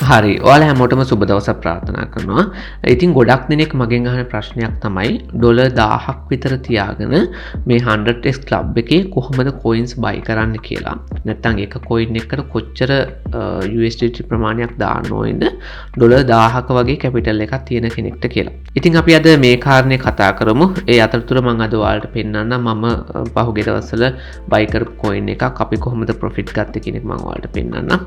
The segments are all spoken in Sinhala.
හරි. ඔයාලා හැමෝටම සුබ දවසක් ප්‍රාර්ථනා කරනවා. ඉතින් ගොඩක් දෙනෙක් මගෙන් අහන ප්‍රශ්නයක් තමයි ඩොලර් 1000ක් විතර තියාගෙන මේ 100x ක්ලබ් එකේ කොහොමද coins buy කරන්න කියලා. නැත්නම් එක coin එකකට කොච්චර USDT ප්‍රමාණයක් දාන්න ඕනද ඩොලර් 1000ක වගේ කැපිටල් එකක් තියෙන කෙනෙක්ට කියලා. ඉතින් අපි අද මේ කාරණේ කතා කරමු. ඒ අතරතුර මම අද ඔයාලට පෙන්නන්නම් මම පහුගිය දවස්වල buy කරපු coin එකක් අපි කොහොමද profit ගත්තේ කියන එක මම ඔයාලට පෙන්නන්නම්.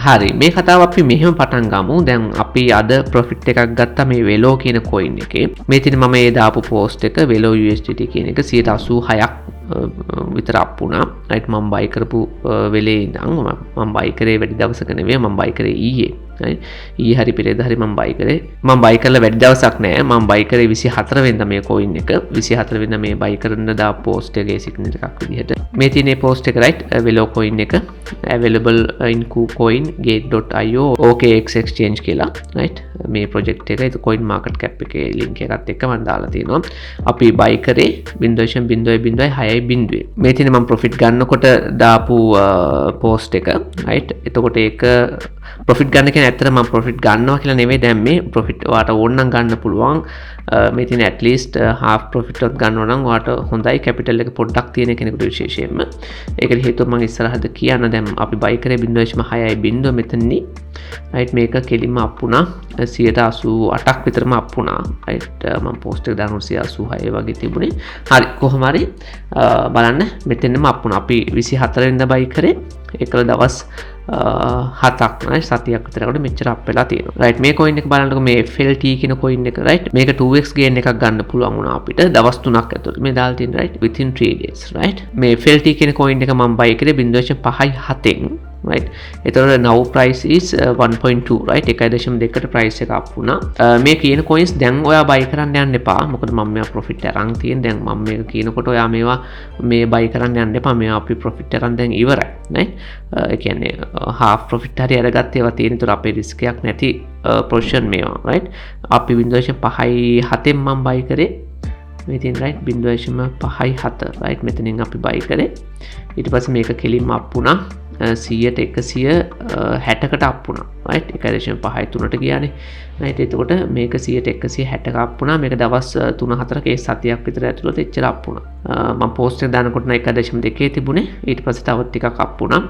හරි මේ කතාව අපි මෙහෙම පටන් ගමු. දැන් අපි අද ප්‍රොෆිට් එකක් ගත්තා මේ වෙලෝ කියන coin එකේ. මේ තියෙන මම ඒ දාපු post එක වෙලෝ USDT කියන එක 86ක් විතර අප් වුණා. right මම buy කරපු වෙලේ ඉඳන් මම buy කරේ වැඩි දවසක නෙවෙයි මම buy කරේ ඊයේ. right ඊයේ හරි පෙරේද හරි මම buy කරේ. මම buy කරලා වැඩි දවසක් නෑ. මම buy කරේ 24 වෙනිදා මේ coin එක. 24 වෙනිදා මේ buy කරන්න දාපු post එකේ signature එකක් විදිහට. මේ තියෙන post එක right වෙලෝ coin එක available in kucoin gate.io OKX exchange කියලා right මේ project එක ඒක coin market cap එකේ link එකත් එක්ක මම දාලා තියෙනවා. අපි buy කරේ 0.006 මේ තියෙන මම profit ගන්නකොට දාපු post එක right එතකොට ඒක profit ගන්න කියන්නේ ඇත්තට මම profit ගන්නවා කියලා නෙවෙයි දැන් මේ profit ඔයාට ඕන නම් ගන්න පුළුවන් මේ තියෙන at least half profit එකක් ගන්නවා නම් ඔයාට හොඳයි capital එක පොඩ්ඩක් තියෙන කෙනෙකුට විශේෂයෙන්ම ඒකට හේතුව මම ඉස්සරහද කියන්න දැන් අපි buy කරේ 0.6 මෙතනදී right මේක කෙලින්ම අප් වුණා 188ක් විතරම අප් වුණා right මම post එක දානවා 186 වගේ තිබුණේ හරි කොහොම හරි බලන්න මෙතනම අප් වුණා අපි 24 වෙනිදා buy කරේ ඒකල දවස් 7ක් නයි සතියක් විතරකට මෙච්චර අප් වෙලා තියෙනවා right මේ coin එක බලන්නකො මේ FLT කියන coin එක right මේක 2x gain එකක් ගන්න පුළුවන් වුණා අපිට දවස් 3ක් ඇතුළත මේ දාලා තියෙන right within 3 days right මේ FLT කියන coin එක මම buy කරේ 0.57න් right එතකොට now price is 1.2 right 1.2කට price එක up වුණා මේ කියන coins දැන් ඔයා buy කරන්න යන්න එපා මොකද මම මේවා profit අරන් තියෙන දැන් මම මේක කියනකොට ඔයා මේවා මේ buy කරන්න යන්න එපා මේවා අපි profit අරන් දැන් ඉවරයි right ඒ කියන්නේ half profit හරි අරගත්ත ඒවා තියෙන තුර අපේ risk එකක් නැති position මේවා right අපි 0.57න් මම buy කරේ මේ තියෙන right 0.57 right මෙතනින් අපි buy කරේ ඊට පස්සේ මේක කෙලින්ම up වුණා 100ට 160කට අප් වුණා right 1.53ට ගියානේ right එතකොට මේක 100ට 160ක අප් වුණා මේක දවස් 3-4ක ඒ සතියක් විතර ඇතුළත එච්චර අප් වුණා මම post එක දානකොට නම් 1.2 තිබුණේ ඊට පස්සේ තව ටිකක් අප් වුණා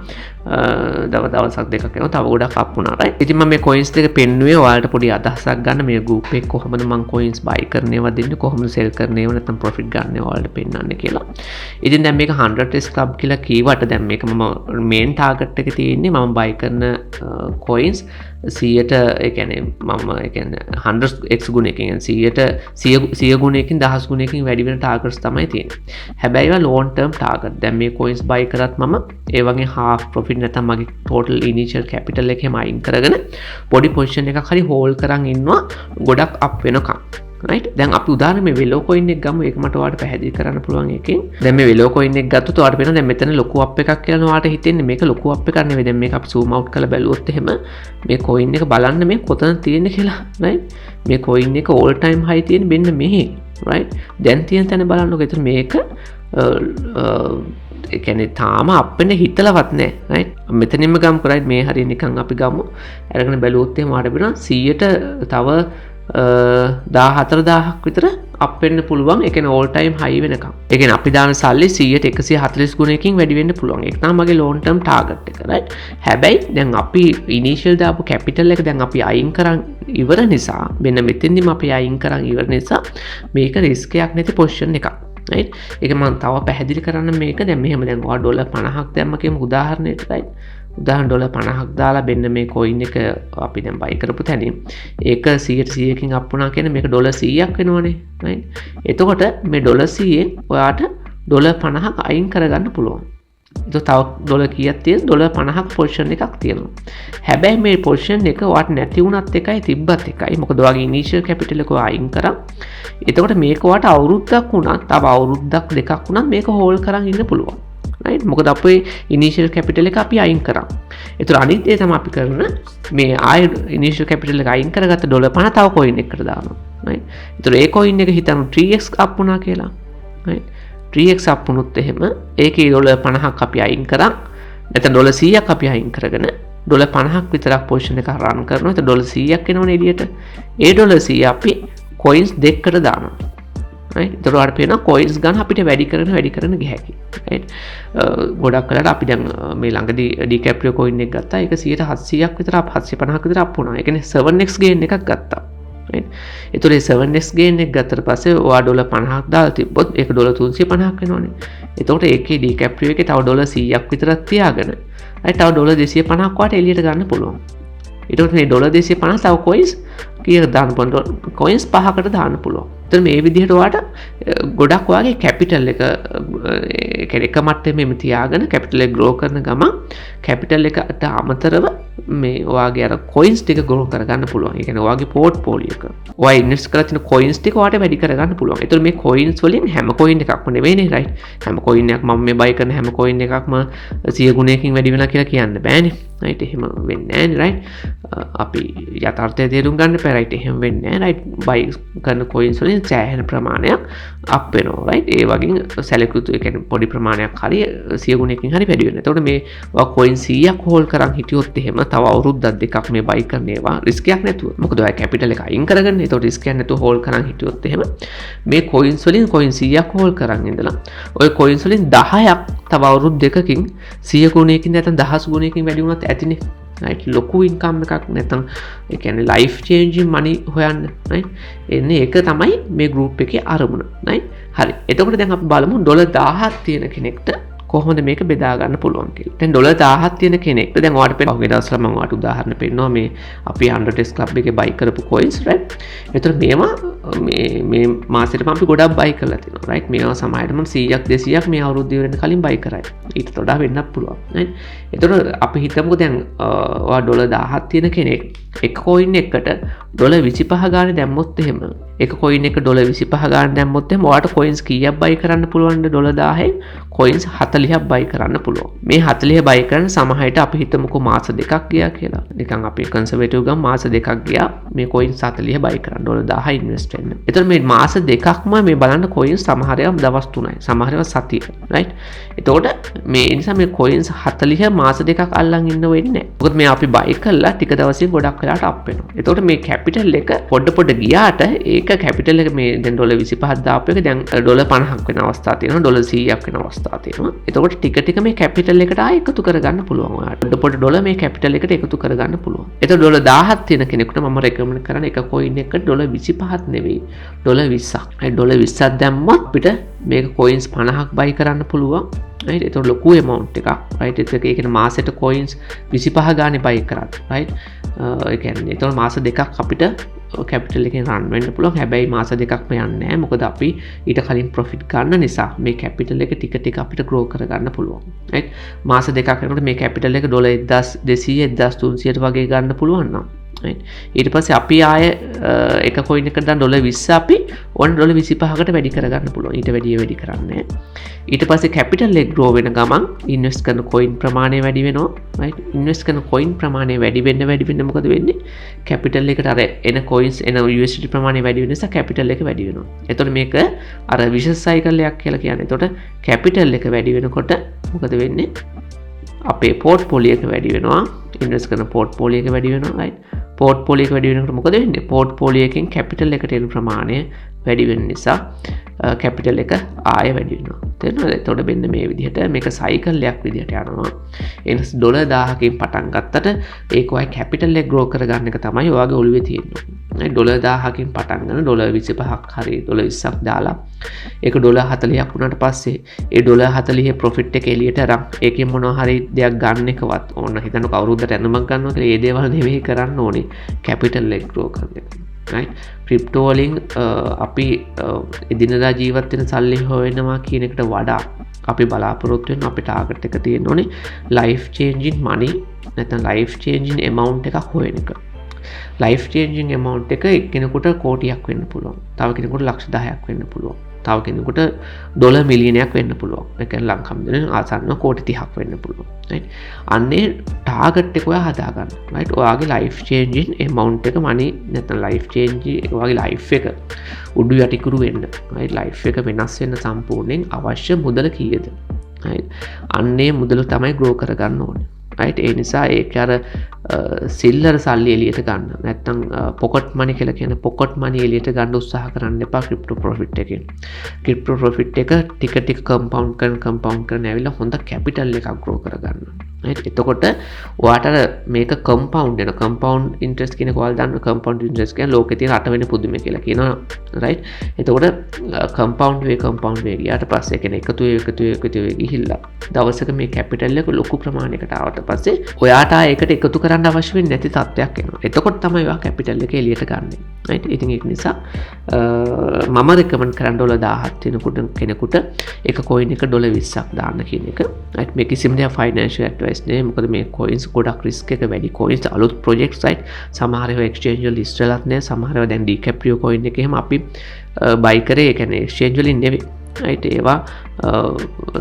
දවසක් දෙකක් යනවා තව ගොඩක් අප් වුණා right ඉතින් මම මේ coins දෙක පෙන්නුවේ ඔයාලට පොඩි අදහසක් ගන්න මේ group එක කොහොමද මම coins buy කරන්නේවා දෙන්නේ කොහොමද sell කරන්නේවා නැත්නම් profit ගන්නව ඔයාලට පෙන්වන්නේ කියලා ඉතින් දැන් මේක 100x club කියලා කීවට දැන් මේක මම main target එක තියෙන්නේ මම buy කරන coins 100ට ඒ කියන්නේ මම ඒ කියන්නේ 100x ගුණයකින් 100ට 100 ගුණයකින් 1000 ගුණයකින් වැඩි වෙන targets තමයි තියෙන්නේ. හැබැයි ඒවා long term target. දැන් මේ coins buy කරත් මම ඒ වගේ half profit නැත්නම් මගේ total initial capital එකේම අයින් කරගෙන පොඩි position එකක් හරි hold කරන් ඉන්නවා ගොඩක් up වෙනකම්. right දැන් අපි උදාහරණ මේ වෙලෝ coin එක ගමු ඒක මට ඔයාලට පැහැදිලි කරන්න පුළුවන් එකෙන් දැන් මේ වෙලෝ coin එක ගත්තොත් ඔයාලට පේනවා දැන් මෙතන ලොකු අප් එකක් කියලා ඔයාලට හිතෙන්නේ මේක ලොකු අප් එකක් නෙවෙයි දැන් මේක අපි zoom out කරලා බැලුවොත් එහෙම මේ coin එක බලන්න මේ කොතන තියෙන්නේ කියලා right මේ coin එක all time high තියෙන මෙන්න මෙහි right දැන් තියෙන තැන බලන්නකො ඒතර මේක ඒ කියන්නේ තාම අප් වෙන්න හිතලවත් නැහැ right මෙතනින්ම ගමුකෝ right මේ හරිය නිකන් අපි ගමු අරගෙන බැලුවොත් එහෙම ඔයාලට වෙනවා 100ට තව 14000ක් විතර අප් වෙන්න පුළුවන් ඒ කියන්නේ all time high වෙනකම්. ඒ කියන්නේ අපි දාන සල්ලි 100ට 140 ගුණයකින් වැඩි වෙන්න පුළුවන්. ඒක තමයි මගේ long term target එක right. හැබැයි දැන් අපි initial දාපු capital එක දැන් අපි අයින් කරන් ඉවර නිසා මෙන්න මෙතෙන්දිම අපි අයින් කරන් ඉවර නිසා මේක risk එකක් නැති position එකක්. right. ඒක මම තව පැහැදිලි කරන්න මේක දැන් මෙහෙම දැන් ඔයා ඩොලර් 50ක් දැම්ම කියමු උදාහරණයක් right. උදාහරණ ඩොලර් 50ක් දාලා මෙන්න මේ coin එක අපි දැන් buy කරපු තැනින් ඒක 100%කින් අප් වුණා කියන්නේ මේක ඩොලර් 100ක් වෙනවනේ right එතකොට මේ ඩොලර් 100ෙන් ඔයාට ඩොලර් 50ක් අයින් කරගන්න පුළුවන් ඒක තව ඩොලර් කීයක් තියෙන ඩොලර් 50ක් position එකක් තියෙනවා හැබැයි මේ position එක ඔයාට නැති වුණත් එකයි තිබ්බත් එකයි මොකද ඔයාගේ initial capital එක අයින් කරා එතකොට මේක ඔයාට අවුරුද්දක් වුණත් තව අවුරුද්දක් දෙකක් වුණත් මේක hold කරන් ඉන්න පුළුවන් right මොකද අපේ initial capital එක අපි අයින් කරා. ඒතර අනිත් දේ තමයි අපි කරන මේ ආය initial capital එක අයින් කරගත්ත ඩොලර් 50 තව coin එකකට දානවා. right. ඒතර ඒ coin එක හිතමු 3x up වුණා කියලා. right 3x up වුණොත් එහෙම ඒකේ ඩොලර් 50ක් අපි අයින් කරා නැත්නම් ඩොලර් 100ක් අපි අයින් කරගෙන ඩොලර් 50ක් විතරක් පොසිෂන් එක රන් කරනවා. එතකොට ඩොලර් 100ක් එනවනේ එළියට. ඒ ඩොලර් 100 අපි කොයින්ස් දෙකකට දානවා. right එතකොට අපිට පේනවා කොයින්ස් ගන්න අපිට වැඩි කරන ගියහැකි. right ගොඩක් වෙලාවට අපි දැන් මේ ළඟදී ඩිකැප්‍රියෝ කොයින් එක ගත්තා. ඒක 700ක් විතර 750ක විතර අප් වුණා. ඒ කියන්නේ 7x ගේන් එකක් ගත්තා. right එතකොට මේ 7x ගේන් එක ගත්තට පස්සේ ඔයා ඩොලර් 50ක් දාලා තිබ්බොත් ඒක ඩොලර් 350ක් වෙනවනේ. එතකොට ඒකේ ඩිකැප්‍රියෝ එකේ තව ඩොලර් 100ක් විතරක් තියාගෙන තව ඩොලර් 250ක් වට එළියට ගන්න පුළුවන්. ඊට මේ ඩොලර් 250 තව කොයින්ස් කීයක දාන්න පුළුවන්? කොයින්ස් 5කට දාන්න පුළුවන්. එතන මේ විදිහට ඔයාට ගොඩක් ඔයාගේ කැපිටල් එක එක මට්ටමෙම තියාගෙන කැපිටල් එක ග්‍රෝ කරන ගමන් කැපිටල් එකට අමතරව මේ ඔයාගේ අර කොයින්ස් ටික ග්‍රෝ කරගන්න පුළුවන්. ඒ කියන්නේ ඔයාගේ පෝර්ට්ෆෝලියෝ එක. ඔයා ඉන්වෙස්ට් කරලා තියෙන කොයින්ස් ටික ඔයාට වැඩි කරගන්න පුළුවන්. ඒතර මේ කොයින්ස් වලින් හැම කොයින් එකක්ම නෙවෙයිනේ right. හැම කොයින් එකක් මම මේ බයි කරන හැම කොයින් එකක්ම 100 ගුණයකින් වැඩි වෙනවා කියලා කියන්න බෑනේ. right එහෙම වෙන්නේ නැහැ right. අපි යථාර්ථය තේරුම් ගන්න එපා right. එහෙම වෙන්නේ නැහැ right. බයි කරන කොයින්ස් වලින් සෑහෙන ප්‍රමාණයක් අප් වෙනවා right. ඒ වගේ සැලකුතු ඒ කියන්නේ පොඩි ප්‍රමාණයක් හරි 100 ගුණයකින් හරි වැඩි වෙනවා. එතකොට මේ ඔයා කොයින් 100ක් හෝල්ඩ් කරන් හිටියොත් එහෙම තව අවුරුද්දක් දෙකක් මේ බයි කරන ඒවා රිස්ක් එකක් නැතුව. මොකද ඔයා කැපිටල් එක අයින් කරගන්න. ඒතකොට රිස්ක් එකක් නැතුව හෝල්ඩ් කරන් හිටියොත් එහෙම මේ කොයින්ස් වලින් කොයින් 100ක් හෝල්ඩ් කරන් ඉඳලා ඔය කොයින්ස් වලින් 10ක් තව අවුරුදු දෙකකින් 100 ගුණයකින් නැත්නම් 10 ගුණයකින් වැඩි වුණත් ඇතිනේ. right ලොකු ඉන්කම් එකක් නැත්නම් ඒ කියන්නේ ලයිෆ් චේන්ජින් මනි හොයන්න right එන්නේ ඒක තමයි මේ ගෲප් එකේ අරමුණ right හරි එතකොට දැන් අපි බලමු ඩොලර් 1000ක් තියෙන කෙනෙක්ට කොහොමද මේක බෙදා ගන්න පුළුවන් කියලා. දැන් ඩොලර් 1000ක් තියෙන කෙනෙක්ට දැන් ඔයාලට පෙන්නන පහුගිය දවස්වල මම ඔයාලට උදාහරණ පෙන්නනවා මේ අපි 100 ක්ලබ් එකේ බයි කරපු කොයින්ස් right. එතකොට මේවා මේ මාසෙටම අපි ගොඩක් බයි කරලා තියෙනවා right. මේවා සමහරවිට මම 100ක් 200ක් මේ අවුරුද්ද ඉවරෙන්න කලින් බයි කරා. ඊට වඩා වෙන්නත් පුළුවන් right. එතකොට අපි හිතමුකෝ දැන් ඔයා ඩොලර් 1000ක් තියෙන කෙනෙක් එක කොයින් එකකට ඩොලර් 25 ගානේ දැම්මොත් එහෙම එක කොයින් එක ඩොලර් 25 ගානේ දැම්මොත් එහෙම ඔයාට කොයින්ස් කීයක් බයි කරන්න පුළුවන්ද ඩොලර් 1000න් කොයින්ස් 40ක් බයි කරන්න පුළුවන්. මේ 40 බයි කරන්න සමහරවිට අපි හිතමුකෝ මාස දෙකක් ගියා කියලා. නිකන් අපි කන්සර්වේටිව් ගමු මාස දෙකක් ගියා මේ කොයින්ස් 40 බයි කරන්න ඩොලර් 1000 ඉන්වෙස්ට් වෙන්න. එතකොට මේ මාස දෙකක්ම මේ බලන්න කොයින්ස් සමහර ඒවා දවස් 3යි සමහර ඒවා සතිය right. එතකොට මේ නිසා මේ කොයින්ස් 40 මාස දෙකක් අල්ලන් ඉන්න වෙන්නේ නැහැ. මොකද මේ අපි බයි කළා ටික දවසකින් ගොඩක් වෙලාට අප් වෙනවා. එතකොට මේ කැපිටල් එක පොඩ ගියාට ඒක කැපිටල් එක මේ දැන් ඩොලර් 25ක් දාපු එක දැන් ඩොලර් 50ක් වෙන අවස්ථා තියෙනවා. ඩොලර් 100ක් වෙන අවස්ථා තියෙනවා. එතකොට ටික මේ කැපිටල් එකට ආයෙ එකතු කරගන්න පුළුවන් ඔයාලට. පොඩ ඩොලර් මේ කැපිටල් එකට එකතු කරගන්න පුළුවන්. එතකොට ඩොලර් 1000ක් තියෙන කෙනෙකුට මම රෙකමන්ඩ් කරන්නේ එක කොයින් එකකට ඩොලර් 25ක් නෙවෙයි ඩොලර් 20ක්. ඒ ඩොලර් 20ක් දැම්මොත් අපිට මේක කොයින්ස් 50ක් බයි කරන්න පුළුවන්. right එතකොට ලොකු amount එකක් right ඒක කියන්නේ මාසෙට coins 25 ගානේ බයි කරා right ඒ කියන්නේ එතකොට මාස දෙකක් අපිට කැපිටල් එකෙන් රන් වෙන්න පුළුවන්. හැබැයි මාස දෙකක්ම යන්නේ නැහැ. මොකද අපි ඊට කලින් ප්‍රොෆිට් ගන්න නිසා මේ කැපිටල් එක ටික අපිට ග්‍රෝ කරගන්න පුළුවන් right මාස දෙකක් යනකොට මේ කැපිටල් එක ඩොලර් 1200 1300ට වගේ ගන්න පුළුවන් නම් ඊට පස්සේ අපි ආය එක කොයින් එකකට ඩොලර් 20 අපි ඕන ඩොලර් 25කට වැඩි කරගන්න පුළුවන්. ඊට වැඩි කරන්නේ. ඊට පස්සේ කැපිටල් එක ග්‍රෝ වෙන ගමන් ඉන්වෙස්ට් කරන කොයින් ප්‍රමාණය වැඩි වෙනවා. right ඉන්වෙස්ට් කරන කොයින් ප්‍රමාණය වැඩි වෙන්න මොකද වෙන්නේ? කැපිටල් එකට අර එන කොයින්ස් එන USDT ප්‍රමාණය වැඩි වෙන නිසා කැපිටල් එක වැඩි වෙනවා. එතකොට මේක අර විශේෂ සයිකල් එකක් කියලා කියන්නේ. එතකොට කැපිටල් එක වැඩි වෙනකොට මොකද වෙන්නේ? අපේ පෝර්ට්ෆෝලියෝ එක වැඩි වෙනවා. ඉන්වෙස්ට් කරන පෝර්ට්ෆෝලියෝ එක වැඩි වෙනවා right පෝර්ට්ෆෝලියෝ එක වැඩි වෙනකොට මොකද වෙන්නේ? පෝර්ට්ෆෝලියෝ එකෙන් කැපිටල් එකට එන ප්‍රමාණය වැඩි වෙන නිසා කැපිටල් එක ආයෙ වැඩි වෙනවා. තේරෙනවද? එතකොට මෙන්න මේ විදිහට මේක සයිකල් එකක් විදිහට යනවා. එනස් ඩොලර් 1000කින් පටන් ගත්තට ඒක ඔය කැපිටල් එක ග්‍රෝ කරගන්න එක තමයි ඔයාගේ ඔළුවේ තියෙන්නේ. ඩොලර් 1000කින් පටන් ගන්න ඩොලර් 25ක් හරි ඩොලර් 20ක් දාලා ඒක ඩොලර් 40ක් වුණාට පස්සේ ඒ ඩොලර් 40 ප්‍රොෆිට් එක එළියට අරන් ඒකෙන් මොනවා හරි දෙයක් ගන්න එකවත් ඕන හිතන්න කවුරුද්දට ඇඳුමක් ගන්නවා කියලා ඒ දේවල් නෙවෙයි කරන්න ඕනේ. කැපිටල් එක ග්‍රෝ කරන එක. right ක්‍රිප්ටෝ වලින් අපි එදිනදා ජීවත් වෙන සල්ලි හොයනවා කියන එකට වඩා අපි බලාපොරොත්තු වෙන අපේ ටාගට් එක තියෙන්න ඕනේ life changing money නැත්නම් life changing amount එකක් හොයන එක. life changing amount එක එක්කෙනෙකුට කෝටියක් වෙන්න පුළුවන්. තව කෙනෙකුට ලක්ෂ 10ක් වෙන්න පුළුවන්. තව කෙනෙකුට ඩොලර් මිලියනයක් වෙන්න පුළුවන්. ඒ කියන්නේ ලංකාවේ ආසන්න කෝටි 30ක් වෙන්න පුළුවන්. right? අන්නේ ටාගට් එක ඔයා හදාගන්න. right? ඔයාගේ life changing amount එක money නැත්නම් life changing ඔයාගේ life එක උඩු යටිකුරු වෙන්න. right? life එක වෙනස් වෙන්න සම්පූර්ණයෙන් අවශ්‍ය මුදල කීයද? right? අන්නේ මුදල තමයි grow කරගන්න ඕනේ. right? ඒ නිසා ඒක අර සිල්ලර සල්ලි එළියට ගන්න. නැත්නම් පොකට් මනි කියලා කියන පොකට් මනි එළියට ගන්න උත්සාහ කරන්න එපා ක්‍රිප්ටෝ ප්‍රොෆිට් එකෙන්. ක්‍රිප්ටෝ ප්‍රොෆිට් එක ටික ටික කම්පවුන්ඩ් කරන ඇවිල්ලා හොඳ කැපිටල් එකක් ග්‍රෝ කරගන්න. right? එතකොට ඔයාට මේක කම්පවුන්ඩ් වෙන කම්පවුන්ඩ් ඉන්ට්‍රෙස්ට් කියන කෝල් දාන්න කම්පවුන්ඩ් ඉන්ට්‍රෙස්ට් කියන්නේ ලෝකේ තියෙන 8 වෙනි පුදුමය කියලා කියනවා. right? එතකොට කම්පවුන්ඩ් වේ ගියාට පස්සේ කියන්නේ එකතු වේ ගිහිල්ලා දවසක මේ කැපිටල් එක ලොකු ප්‍රමාණයකට ආවට පස්සේ ඔයාට ඒකට එකතු කරන්න අවශ්‍ය වෙන්නේ නැති තත්ත්වයක් එනවා. එතකොට තමයි ඔයා කැපිටල් එක එළියට ගන්නෙ. right? ඉතින් ඒක නිසා මම රෙකමන්ඩ් කරන්න ඩොලර් 1000ක් තියෙන කෙනෙකුට එක කොයින් එක ඩොලර් 20ක් දාන්න කියන එක. right? මේ කිසිම දෙයක් ෆයිනෑන්ෂල් ඇඩ්වයිස් නෙවෙයි. මොකද මේ කොයින්ස් ගොඩක් රිස්ක් එක වැඩි. කොයින්ස් අලුත් ප්‍රොජෙක්ට්ස් right? සමහර ඒවා එක්ස්චේන්ජ් වල ලිස්ට් වෙලත් නැහැ. සමහර ඒවා දැන් ඩිකැප්‍රියෝ කොයින් එක එහෙම අපි බයි කරේ. ඒ කියන්නේ එක්ස්චේන්ජ් වලින් නෙවෙයි. right? ඒවා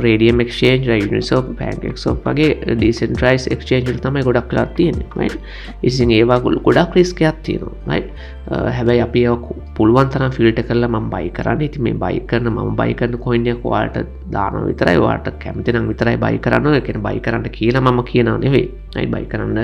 රේඩියම් එක්ස්චේන්ජ් යුනිසෝප් බැංක් එක්සෝප් වගේ ඩිසෙන්ට්‍රයිස් එක්ස්චේන්ජ් වල තමයි ගොඩක් වෙලා තියෙන්නේ. right? ඉතින් ඒවා ගොඩක් රිස්ක් එකක් තියෙනවා. right? හැබැයි අපි ඒක පුළුවන් තරම් ෆිල්ටර් කරලා මම බයි කරන්නේ. ඉතින් මේ මම බයි කරන කොයින් එක ඔයාලට දානවා විතරයි. ඔයාලට කැමති නම් විතරයි බයි කරන්න. ඒ කියන්නේ බයි කරන්න කියලා මම කියනවා නෙවෙයි. right? බයි කරන්න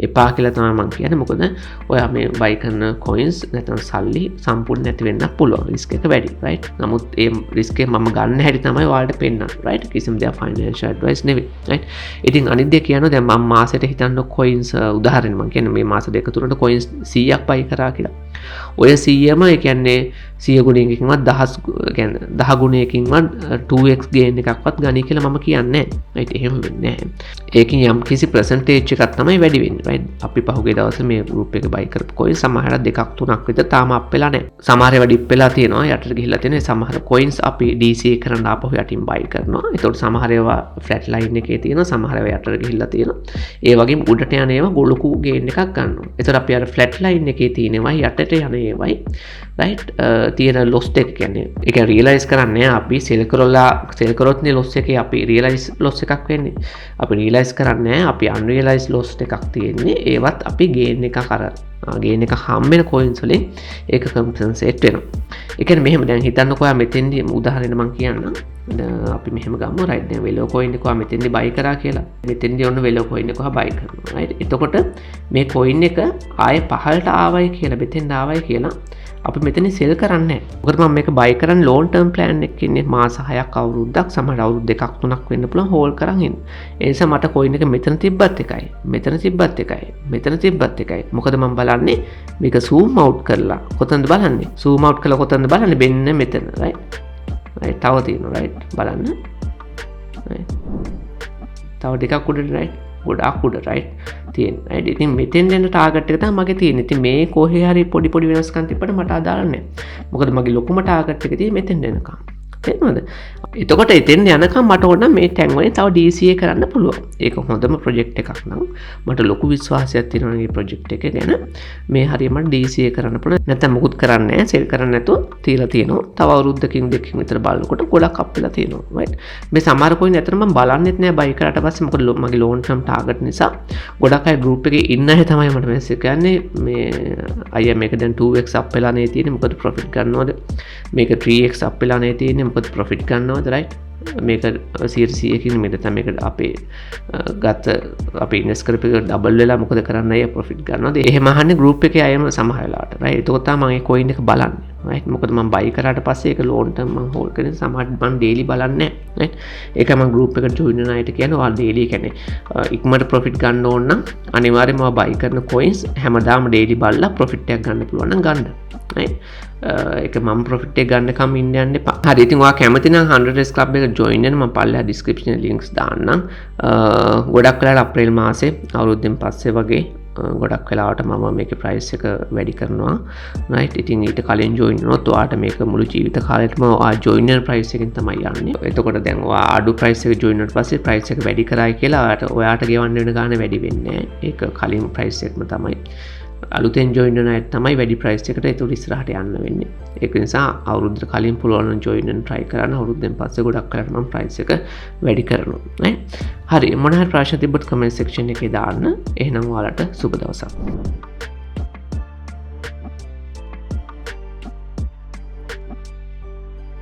එපා කියලා තමයි මම කියන්නේ. මොකද ඔයා මේ බයි කරන කොයින්ස් නැත්නම් සල්ලි සම්පූර්ණ නැති වෙන්න පුළුවන්. රිස්ක් එක වැඩි. right? නමුත් ඒ රිස්ක් එක මම ගන්න හැටි තමයි ඔයාලට පෙන්නන්නේ. right? කිසිම දෙයක් ෆයිනෑන්ෂල් ඇඩ්වයිස් නෙවෙයි. right? ඉතින් අනිත් දේ කියනවා දැන් මම මාසෙට හිතන්න කොයින්ස් උදාහරණ මම කියන්නේ මේ මාස දෙක තුනට කොයින්ස් 100ක් බයි කරා කියලා. ඔය 100ම ඒ කියන්නේ 100 ගුණයකින්වත් 10 ගුණයකින්වත් 2x ගේන් එකක්වත් ගනි කියලා මම කියන්නේ නැහැ. right? එහෙම වෙන්නේ නැහැ. ඒකෙන් යම් කිසි percentage එකක් තමයි වැඩි වෙන්නේ. right? අපි පහුගිය දවසේ මේ group එක බයි කරපු coins සමහරට දෙකක් තුනක් විතර තාම අප් වෙලා නැහැ. සමහර ඒවා ඩිප් වෙලා තියෙනවා. යටට ගිහිල්ලා තියෙන සමහර coins අපි DCA කරන්න ආපහු යටින් බයි කරනවා. ඒතකොට සමහර ඒවා flat line එකේ තියෙනවා. සමහර ඒවා යටට ගිහිල්ලා තියෙනවා. ඒ වගේම උඩට යන ඒවා ලොකු ගේන් එකක් ගන්නවා. ඒතකොට අපි අර flat line එකේ තියෙනවා යටට යන ඒවයි right? තියෙන loss එක කියන්නේ ඒ කියන්නේ realize කරන්නේ අපි sell කරොත්නේ loss එකේ අපි realize loss එකක් වෙන්නේ. අපි realize කරන්නේ අපි unrealized loss එකක් තියෙන්නේ. ඒවත් අපි gain එකක් අර gain එක හම්බෙන coins වලින් ඒක compensate වෙනවා. ඒ කියන්නේ මෙහෙම දැන් හිතන්නකෝ මෙතෙන්දී උදාහරණයක් මම කියන්නම්. අපි මෙහෙම ගමු right? දැන් වෙලෝ coin එක මෙතෙන්දී buy කරා කියලා. මෙතෙන්දී ඔන්න වෙලෝ coin එක buy කරනවා. right? එතකොට මේ coin එක ආයේ පහළට ආවයි කියලා මෙතෙන් ආවයි කියලා අපි මෙතන සෙල් කරන්නේ නැහැ. මොකද මම මේක buy කරන්නේ long term plan එකක් ඉන්නේ මාස 6ක් අවුරුද්දක් සමහර අවුරුදු 2ක් 3ක් වෙන්න පුළුවන් hold කරන් ඉන්න. ඒ නිසා මට coin එක මෙතන තිබ්බත් එකයි. මෙතන තිබ්බත් එකයි. මෙතන තිබ්බත් එකයි. මොකද මම බලන්නේ මේක zoom out කරලා. කොතනද බලන්නේ? zoom out කරලා කොතනද බලන්නේ? මෙන්න මෙතන right? right? තව තියෙනවා right? බලන්න. right? තව දෙකක් උඩට right? ගොඩක් උඩ right? තියෙන. right? ඉතින් මෙතෙන් දෙන ටාගට් එක තමයි මගේ තියෙන්නේ. ඉතින් මේ කොහේ හරි පොඩි වෙනස්කම් තිබ්බට මට අදාළ නැහැ. මොකද මගේ ලොකුම ටාගට් එක තියෙන්නේ මෙතෙන් දෙනකම්. තේරුණාද? එතකොට එතෙන් යනකම් මට ඕන මේ තැන් වලින් තව DCA කරන්න පුළුවන්. ඒක හොඳම ප්‍රොජෙක්ට් එකක් නම් මට ලොකු විශ්වාසයක් තියෙනවා මේ ප්‍රොජෙක්ට් එක ගැන. මේ හරියම DCA කරන්න පුළුවන්. නැත්නම් මොකුත් කරන්නේ නැහැ. සෙල් කරන්නේ නැතුව තියලා තියෙනවා. තව අවුරුද්දකින් දෙකකින් විතර බලනකොට ගොඩක් අප් වෙලා තියෙනවා. right? මේ සමහර කොයින් ඇත්තටම මම බලන්නෙත් නැහැ බයි කරාට පස්සේ. මොකද මගේ long term target නිසා ගොඩක් අය group එකේ ඉන්න අය තමයි මට message කරන්නේ මේ අයියා මේක දැන් 2x අප් වෙලා නේ තියෙන්නේ. මොකද profit ගන්නවද? මේක 3x අප් වෙලා නේ තියෙන්නේ. මොකද profit ගන්නවද? right? මේක 100%කින් මේක තමයි මේක අපේ ගත අපි ඉන්වෙස්ට් කරපු එක ඩබල් වෙලා මොකද කරන්න අය ප්‍රොෆිට් ගන්නවද? එහෙම අහන්නේ group එකේ අයම සමහර වෙලාවට. right? ඒක තමයි මම ඒ coin එක බලන්නේ. right? මොකද මම buy කරාට පස්සේ ඒක long term මම hold කරගෙන සමහර මම daily බලන්නේ නැහැ. right? ඒක මම group එකට join වෙන අයට කියන්නේ ඔයාලා daily කියන්නේ ඉක්මනට profit ගන්න ඕන නම් අනිවාර්යයෙන්ම ඔයා buy කරන coins හැමදාම daily බලලා profit එකක් ගන්න පුළුවන් නම් ගන්න. right? ඒක මම profit එක ගන්නකම් ඉන්න යන්න එපා. හරි ඉතින් ඔයා කැමති නම් 100s club එක join වෙන්න මම පල්ලෙහා description links දාන්නම්. ගොඩක් වෙලාවට අප්‍රේල් මාසේ අවුරුද්දෙන් පස්සේ වගේ ගොඩක් වෙලාවට මම මේකේ price එක වැඩි කරනවා. right? ඉතින් ඊට කලින් join වුණොත් ඔයාට මේක මුළු ජීවිත කාලෙටම ඔයා join වෙන price එකකින් තමයි යන්නේ. එතකොට දැන් ඔයා අඩු price එක join වුණාට පස්සේ price එක වැඩි කරායි කියලා ඔයාට ගෙවන්න වෙන ගාණ වැඩි වෙන්නේ නැහැ. ඒක කලින් price එකම තමයි. අලුතෙන් ජොයින් වෙන අයට තමයි වැඩි ප්‍රයිස් එකට ඒතකොට ඉස්සරහට යන්න වෙන්නේ. ඒක නිසා අවුරුද්දට කලින් පුළුවන් නම් ජොයින් වෙන්න try කරන්න. අවුරුද්දෙන් පස්සේ ගොඩක් කරලා මම ප්‍රයිස් එක වැඩි කරනවා. නේ? හරි මොන හරි ප්‍රශ්න තිබ්බොත් comment section එකේ දාන්න. එහෙනම් ඔයාලට සුබ දවසක්.